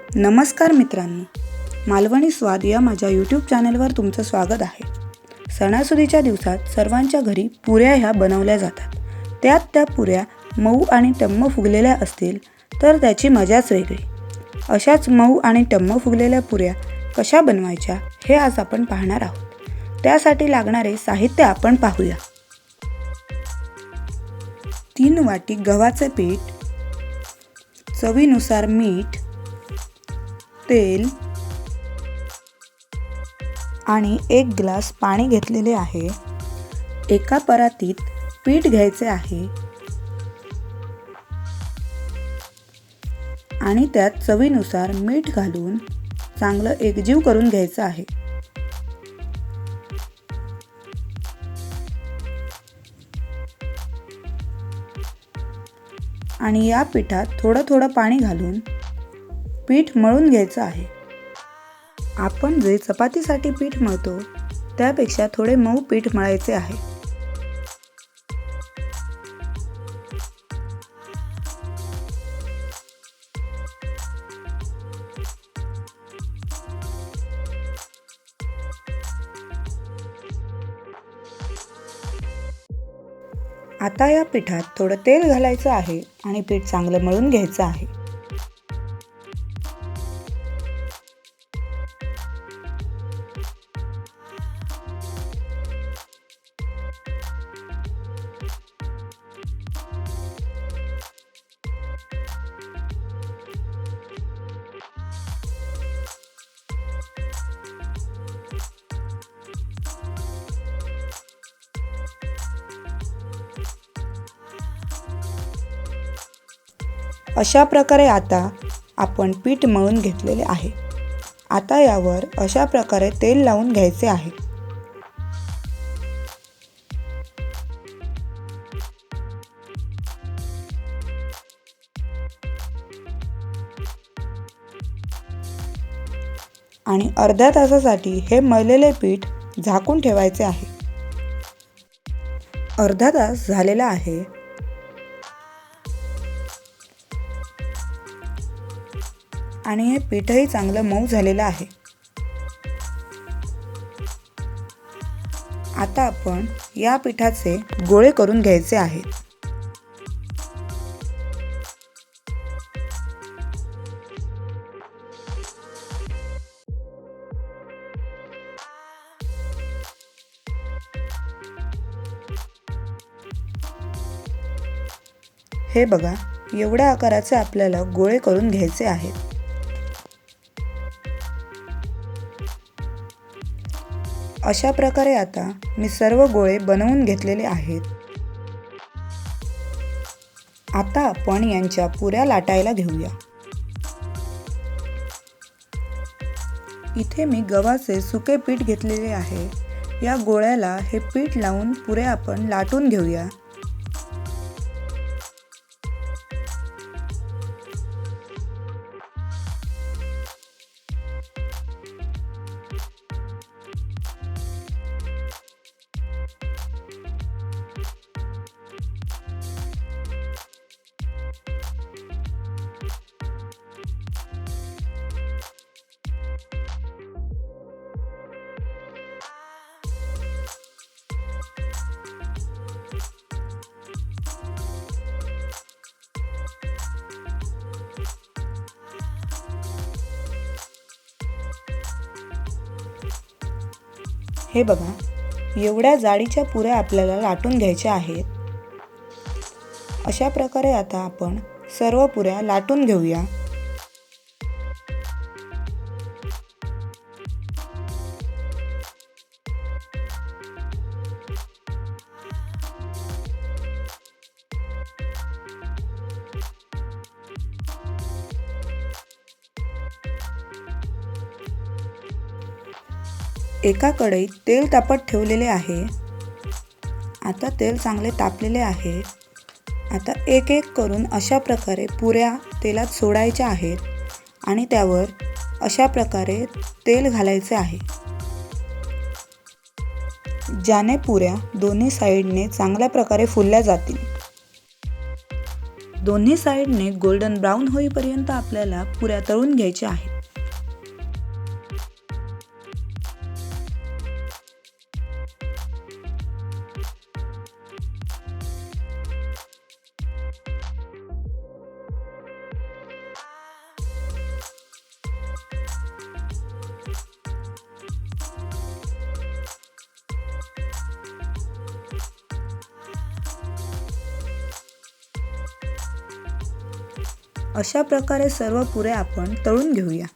नमस्कार मित्रांनो, मालवणी स्वाद या माझ्या यूट्यूब चॅनलवर तुमचं स्वागत आहे. सणासुदीच्या दिवसात सर्वांच्या घरी पुऱ्या ह्या बनवल्या जातात. त्यात त्या पुऱ्या मऊ आणि टम्म फुगलेल्या असतील तर त्याची मजाच वेगळी. अशाच मऊ आणि टम्म फुगलेल्या पुऱ्या कशा बनवायच्या हे आज आपण पाहणार आहोत. त्यासाठी लागणारे साहित्य आपण पाहूया. 3 वाटी गव्हाचे पीठ, चवीनुसार मीठ, तेल आणि 1 ग्लास पाणी घेतलेले आहे. एका परातीत पीठ घ्यायचे आहे आणि त्यात चवीनुसार मीठ घालून चांगलं एकजीव करून घ्यायचं आहे. आणि या पिठात थोडं थोडं पाणी घालून पीठ मळून घ्यायचं आहे. आपण जे चपातीसाठी पीठ मळतो त्यापेक्षा थोडे मऊ पीठ मळायचे आहे. आता या पिठात थोडं तेल घालायचं आहे आणि पीठ चांगलं मळून घ्यायचं आहे. अशा प्रकारे आता आपण पीठ मळून घेतलेले आहे. आता यावर अशा प्रकारे तेल लावून घ्यायचे आहे. आणि अर्ध्या तासासाठी हे मळलेले पीठ झाकून ठेवायचे आहे. अर्धा तास झालेला आहे. आणि हे पीठही चांगलं मऊ झालेलं आहे. आता आपण या पिठाचे गोळे करून घ्यायचे आहेत. हे बघा, एवढ्या आकाराचे आपल्याला गोळे करून घ्यायचे आहेत. अशा प्रकारे आता मी सर्व गोळे बनवून घेतलेले आहेत. आता आपण यांच्या पुऱ्या लाटायला घेऊया. इथे मी गव्हाचे सुके पीठ घेतलेले आहे. या गोळ्याला हे पीठ लावून पुऱ्या आपण लाटून घेऊया. हे बघा, एवढ्या जाडीच्या पुऱ्या आपल्याला लाटून घ्यायच्या आहेत. अशा प्रकारे आता आपण सर्व पुऱ्या लाटून घेऊया. एका कढईत तेल तापत ठेवलेले आहे. आता तेल चांगले तापलेले आहे. आता एक एक करून अशा प्रकारे पुऱ्या तेलात सोडायच्या आहेत आणि त्यावर अशा प्रकारे तेल घालायचे आहे. ज्याने पुऱ्या दोन्ही साईडने चांगल्या प्रकारे फुलल्या जातील. दोन्ही साईडने गोल्डन ब्राऊन होईपर्यंत आपल्याला पुऱ्या तळून घ्यायच्या आहेत. अशा प्रकारे सर्व पुऱ्या आपण तळून घेऊया.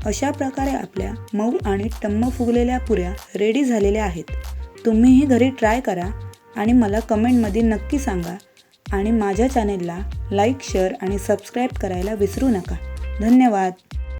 अशा प्रकारे आपल्या मऊ आणि टम्म फुगलेल्या पुऱ्या रेडी झालेल्या आहेत. तुम्हीही घरी ट्राय करा आणि मला कमेंटमध्ये नक्की सांगा. आणि माझ्या चॅनेलला लाईक, शेअर आणि सबस्क्राईब करायला विसरू नका. धन्यवाद.